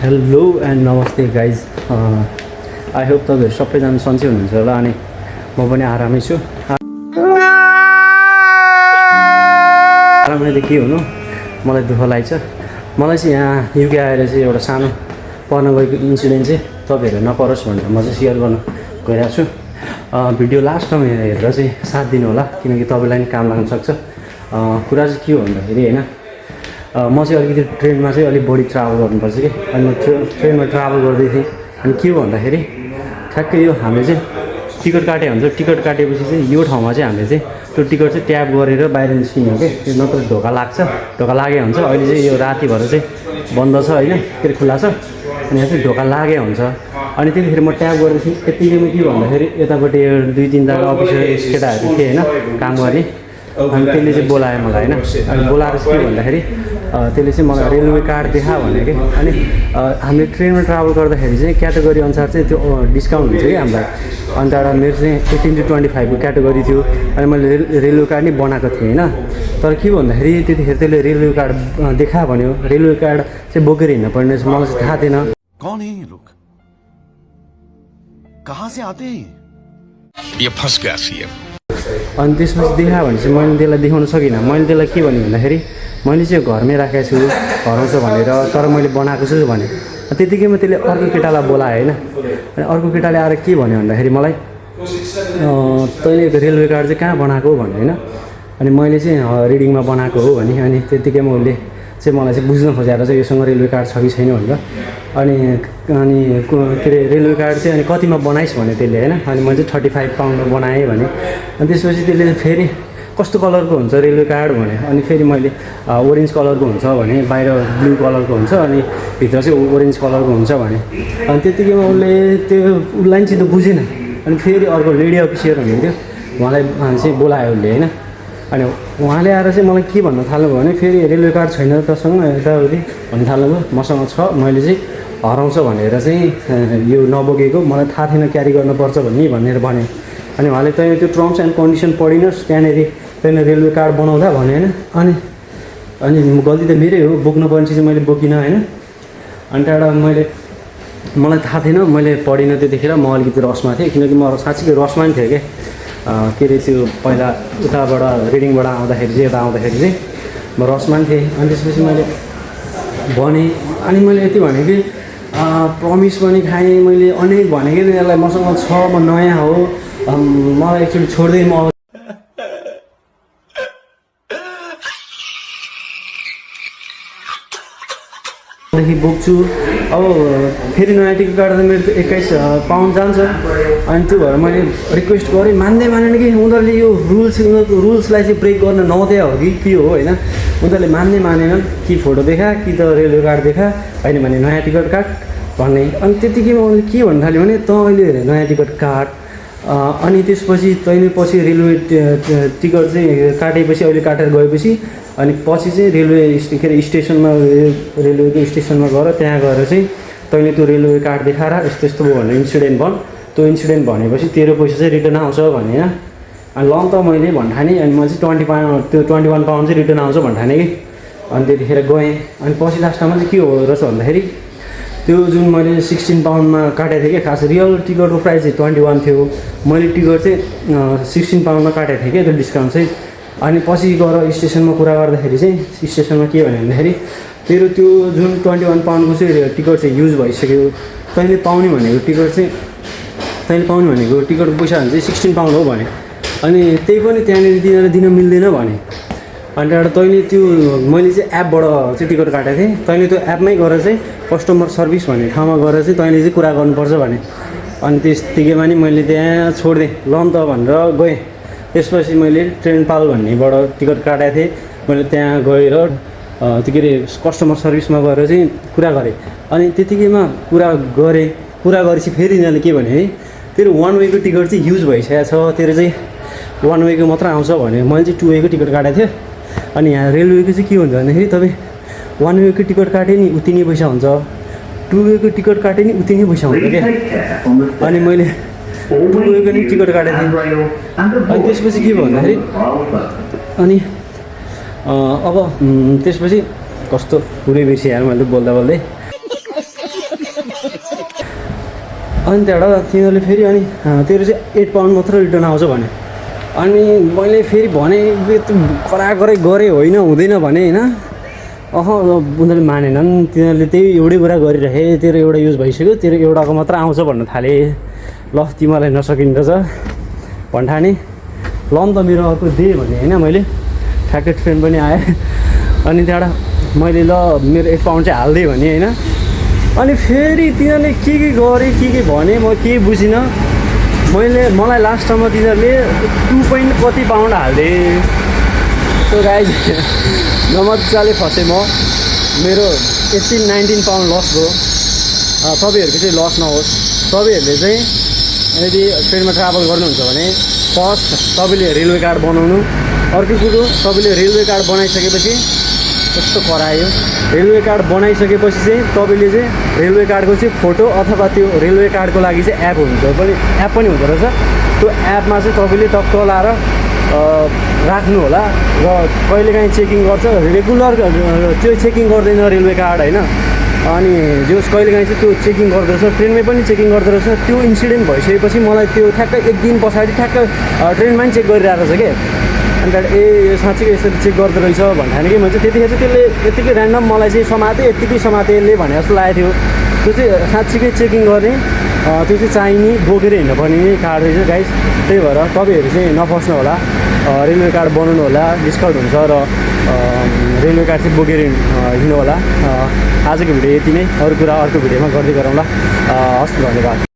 Hello and नमस्ते guys I hope तपाईँहरू सबैजना सन्चै हुनुहुन्छ होला अनि म पनि आरामै छु। आरामै त के हुनु, मलाई दुःख लाग्छ। मलाई चाहिँ यहाँ युके आएर चाहिँ एउटा सानो पर्न गएको इन्सिडेन्ट चाहिँ तपाईँहरू नपरोस् भनेर म चाहिँ सेयर गर्न गइरहेको छु। भिडियो लास्टसम्म हेरेर चाहिँ साथ दिनु होला, किनकि तपाईँलाई पनि काम लाग्न सक्छ। कुरा चाहिँ के हो भन्दाखेरि होइन, म चाहिँ अलिकति ट्रेनमा चाहिँ अलिक बढी ट्राभल गर्नुपर्छ कि, अनि म ट्रेनमा ट्राभल गर्दै थिएँ। अनि के भन्दाखेरि ठ्याक्कै यो हामीले चाहिँ टिकट काटे हुन्छ, टिकट काटेपछि चाहिँ यो ठाउँमा चाहिँ हामीले चाहिँ त्यो टिकट चाहिँ ट्याप गरेर बाहिर निस्किने हो कि, त्यो नत्र ढोका लाग्छ। ढोका लागे हुन्छ, अहिले चाहिँ यो राति भएर चाहिँ बन्द छ होइन, फेरि खुल्ला छ। अनि यहाँ चाहिँ ढोका लागे हुन्छ। अनि त्यतिखेर म ट्याप गर्दैछु, यतिकैमा के भन्दाखेरि यतापट्टि 2-3जना अफिसर केटाहरू थिए होइन काम गर्ने। अनि त्यसले चाहिँ बोलायो मलाई होइन। अनि बोलाएर चाहिँ के भन्दाखेरि त्यसले चाहिँ मलाई रेलवे कार्ड देखा भन्यो कि। अनि हामीले ट्रेनमा ट्राभल गर्दाखेरि चाहिँ क्याटेगोरी अनुसार चाहिँ त्यो डिस्काउन्ट हुन्छ कि हामीलाई। अनि त्यहाँबाट मेरो चाहिँ 18 to 25 को क्याटेगोरी थियो। अनि मैले रेलवे कार्ड नै बनाएको थिएँ होइन। तर के भन्दाखेरि त्यतिखेर त्यसले रेलवे कार्ड देखा भन्यो। रेलवे कार्ड चाहिँ बोकेर हिँड्नु पर्ने रहेछ, मलाई चाहिँ थाहा थिएन। कौन है ये लोग, कहाँ से आते हैं, ये फंस गया सीएम। अनि त्यसपछि देखा भने चाहिँ मैले त्यसलाई देखाउन सकिनँ। मैले त्यसलाई के भने भन्दाखेरि मैले चाहिँ घरमै राखेको छु, हराउँछ भनेर, तर मैले बनाएको छु भने। त्यतिकैमा त्यसले अर्को केटालाई बोलायो होइन। अनि अर्को केटाले आएर के भन्यो भन्दाखेरि मलाई तैँले रेलवे कार्ड चाहिँ कहाँ बनाएको हो भन्यो होइन। अनि मैले चाहिँ रिडिङमा बनाएको हो भने। अनि त्यतिकैमा उसले चाहिँ मलाई चाहिँ बुझ्न खोजेर चाहिँ योसँग रेलवे कार्ड छ कि छैन भनेर। अनि के अरे रेलवे कार्ड चाहिँ अनि कतिमा बनाइस् भने त्यसले होइन। अनि मैले चाहिँ 35 पाउन्डमा बनाएँ भने। अनि त्यसपछि त्यसले फेरि कस्तो कलरको हुन्छ रेलवे कार्ड भने। अनि फेरि मैले ओरेन्ज कलरको हुन्छ भने, बाहिर ब्लू कलरको हुन्छ अनि भित्र चाहिँ ओरेन्ज कलरको हुन्छ भने। अनि त्यतिकैमा उसले त्यो उसलाई चाहिँ त बुझेन। अनि फेरि अर्को लेडी अफिसर हुनुहुन्थ्यो, उहाँलाई चाहिँ बोलायो उसले होइन। अनि उहाँले आएर चाहिँ मलाई के भन्न थाल्नुभयो भने फेरि रेलवे कार्ड छैन तसँग यताउति भन्न थाल्नुभयो। मसँग छ, मैले चाहिँ हराउँछ भनेर चाहिँ यो नबोकेको, मलाई थाहा थिएन क्यारी गर्नुपर्छ भनेर भने। अनि उहाँले तैँले त्यो टर्म्स एन्ड कन्डिसन पढिनुहोस्, त्यहाँनिर तैँले रेलवे कार्ड बनाउँदा भने होइन। अनि गल्ती त मेरै हो, बोक्नुपर्ने चिज मैले बोकिनँ होइन। अनि त्यहाँबाट मलाई थाहा थिएन, मैले पढिनँ त्यतिखेर। म अलिकति रसमा थिएँ, किनकि म साँच्चीकै रसमा नि थिएँ क्या। के अरे त्यो पहिला उताबाट रिडिङबाट आउँदाखेरि चाहिँ, यता आउँदाखेरि चाहिँ म रसमा नि थिएँ। अनि त्यसपछि मैले भनेँ। अनि मैले यति भनेँ कि प्रमिस पनि खाएँ मैले, अनेक भनेँ कि यसलाई मसँग छ, म नयाँ हो, मलाई एकचोटि छोड्दै म देखि बोक्छु। अब फेरि नयाँ टिकट काट्दा मेरो त 21 पाउन्ड जान्छ। अनि त्यो भएर मैले रिक्वेस्ट गरेँ, मान्दै मानेन कि। उनीहरूले यो रुल्सलाई चाहिँ ब्रेक गर्न नदिया हो कि के हो होइन। उनीहरूले मान्दै मानेन, कि फोटो देखा कि त रेलवे कार्ड देखा, होइन भने नयाँ टिकट काट भन्ने। अनि त्यतिकैमा उनीहरूले के भन्नु थाल्यो भने, त अहिले हेरेँ नयाँ टिकट काट। अनि त्यसपछि तैँले पछि रेलवे टिकट चाहिँ काटेपछि, अहिले काटेर गएपछि अनि पछि चाहिँ रेलवे के अरे स्टेसनमा, रेलवेको स्टेसनमा गएर त्यहाँ गएर चाहिँ तैँले त्यो रेलवे कार्ड देखाएर यस्तो यस्तो भयो भनेर इन्सिडेन्ट भन्। त्यो इन्सिडेन्ट भनेपछि तेरो पैसा चाहिँ रिटर्न आउँछ भने होइन। अनि ल त मैले भन्ठाने। अनि म चाहिँ 21 पाउन्ड चाहिँ रिटर्न आउँछ भन्ठाने कि। अनि त्यतिखेर गएँ। अनि पछि लास्टमा चाहिँ के हो रहेछ भन्दाखेरि त्यो जुन मैले 16 पाउन्डमा काटेको थिएँ कि, खास रियल टिकटको प्राइस चाहिँ 21 थियो। मैले टिकट चाहिँ 16 पाउन्डमा काटेको थिएँ क्या त्यो डिस्काउन्ट चाहिँ। अनि पछि गएर स्टेसनमा कुरा गर्दाखेरि चाहिँ स्टेसनमा के भन्यो भन्दाखेरि तेरो त्यो जुन 21 पाउन्डको चाहिँ टिकट चाहिँ युज भइसक्यो, तैँले पाउने भनेको टिकटको पैसा भने चाहिँ 16 पाउन्ड हो भने। अनि त्यही पनि त्यहाँनिर तिनीहरूले दिन मिल्दैन भने। अनि त्यहाँबाट तैँले त्यो मैले चाहिँ एपबाट चाहिँ टिकट काटेको थिएँ, तैँले त्यो एपमै गएर चाहिँ कस्टमर सर्भिस भन्ने ठाउँमा गएर चाहिँ तैँले चाहिँ कुरा गर्नुपर्छ भने। अनि त्यतिकैमा नि मैले त्यहाँ छोडिदिएँ, ल त भनेर गएँ। त्यसपछि मैले ट्रेन पाल भन्नेबाट टिकट काटेको थिएँ। मैले त्यहाँ गएर के अरे कस्टमर सर्भिसमा गएर चाहिँ कुरा गरेँ। अनि त्यतिकैमा कुरा गरेपछि फेरि यिनीहरूले के भने है, तेरो 1 वेको टिकट चाहिँ युज भइसकेको छ, तेरो चाहिँ 1 वेको मात्र आउँछ भने। मैले चाहिँ 2 वेको टिकट काटेको थिएँ। अनि यहाँ रेलवेको चाहिँ के हुन्छ भन्दाखेरि तपाईँ 1 वेको टिकट काटे नि उति नै पैसा हुन्छ, 2 वेको टिकट काटे नि उति नै पैसा हुन्छ क्या। अनि मैले 2 वेको नि टिकट काटेको थिएँ। अनि त्यसपछि के भयो भन्दाखेरि अनि अब त्यसपछि कस्तो पुरै बिर्सिहाल्यो मैले बोल्दा बोल्दै। अनि त्यहाँबाट तिनीहरूले फेरि अनि तेरो चाहिँ 8 पाउन्ड मात्र रिटर्न आउँछ भने अनि मैले फेरि भने कराकरै गरेँ होइन हुँदैन भने होइन उनीहरूले मानेनन् तिनीहरूले त्यही एउटै कुरा गरिराखे तेरो एउटा युज भइसक्यो तेरो एउटाको मात्र आउँछ भन्न थाले ल तिमीलाई नसकिँदो रहेछ भन्ठाने ल नि त मेरो अर्को दे भने होइन मैले ठ्याक्कै ट्रेन पनि आएँ अनि त्यहाँबाट मैले ल मेरो 8 पाउन्ड चाहिँ हालिदिएँ भने होइन अनि फेरि तिनीहरूले के गरेँ के भने म केही बुझिनँ मलाई लास्टमा तिनीहरूले 2 पोइन्ट कति पाउन्ड हालिदिएँ सो गाइज नमजाले फसेँ म मेरो 18-19 पाउन्ड लस भयो तपाईँहरूको चाहिँ लस नहोस् तपाईँहरूले चाहिँ यदि ट्रेनमा ट्राभल गर्नुहुन्छ भने फर्स्ट तपाईँले रेलवे कार्ड बनाउनु अर्को कुरो तपाईँले रेलवे कार्ड बनाइसकेपछि कस्तो करायो रेलवे कार्ड बनाइसकेपछि चाहिँ तपाईँले चाहिँ रेलवे कार्डको चाहिँ फोटो अथवा त्यो रेलवे कार्डको लागि चाहिँ एप पनि हुँदो रहेछ त्यो एपमा चाहिँ तपाईँले टक्क लाएर राख्नु होला र कहिलेकाहीँ चेकिङ गर्छ रेगुलर त्यो चेकिङ गर्दैन रेलवे कार्ड होइन अनि जस कहिलेकाहीँ चाहिँ त्यो चेकिङ गर्दो रहेछ ट्रेनमै पनि चेकिङ गर्दो रहेछ त्यो इन्सिडेन्ट भइसकेपछि मलाई त्यो ठ्याक्कै 1 दिन पछाडि ठ्याक्कै ट्रेनमा पनि चेक गरिरहेको छ कि अनि त्यहाँबाट ए साँच्चीकै यसरी चेक गर्दो रहेछ भन्ने कि मैले चाहिँ त्यतिखेर चाहिँ त्यसले यत्तिकै ऱ्यान्डम मलाई चाहिँ यत्तिकै समाते यसले भने जस्तो लागेको थियो त्यो चाहिँ साँच्चीकै चेकिङ गर्ने त्यो चाहिँ चाहिने बोकेर हिँड्नुपर्ने कार्ड रहेछ गाइस त्यही भएर तपाईँहरू चाहिँ नफस्नु होला रेलवे कार्ड बनाउनु होला डिस्काउन्ट हुन्छ र रेलवे कार्ड चाहिँ बोकेर हिँड्नु होला आजको भिडियो यति नै अरू कुरा अर्को भिडियोमा गर्दै गरौँला हस् धन्यवाद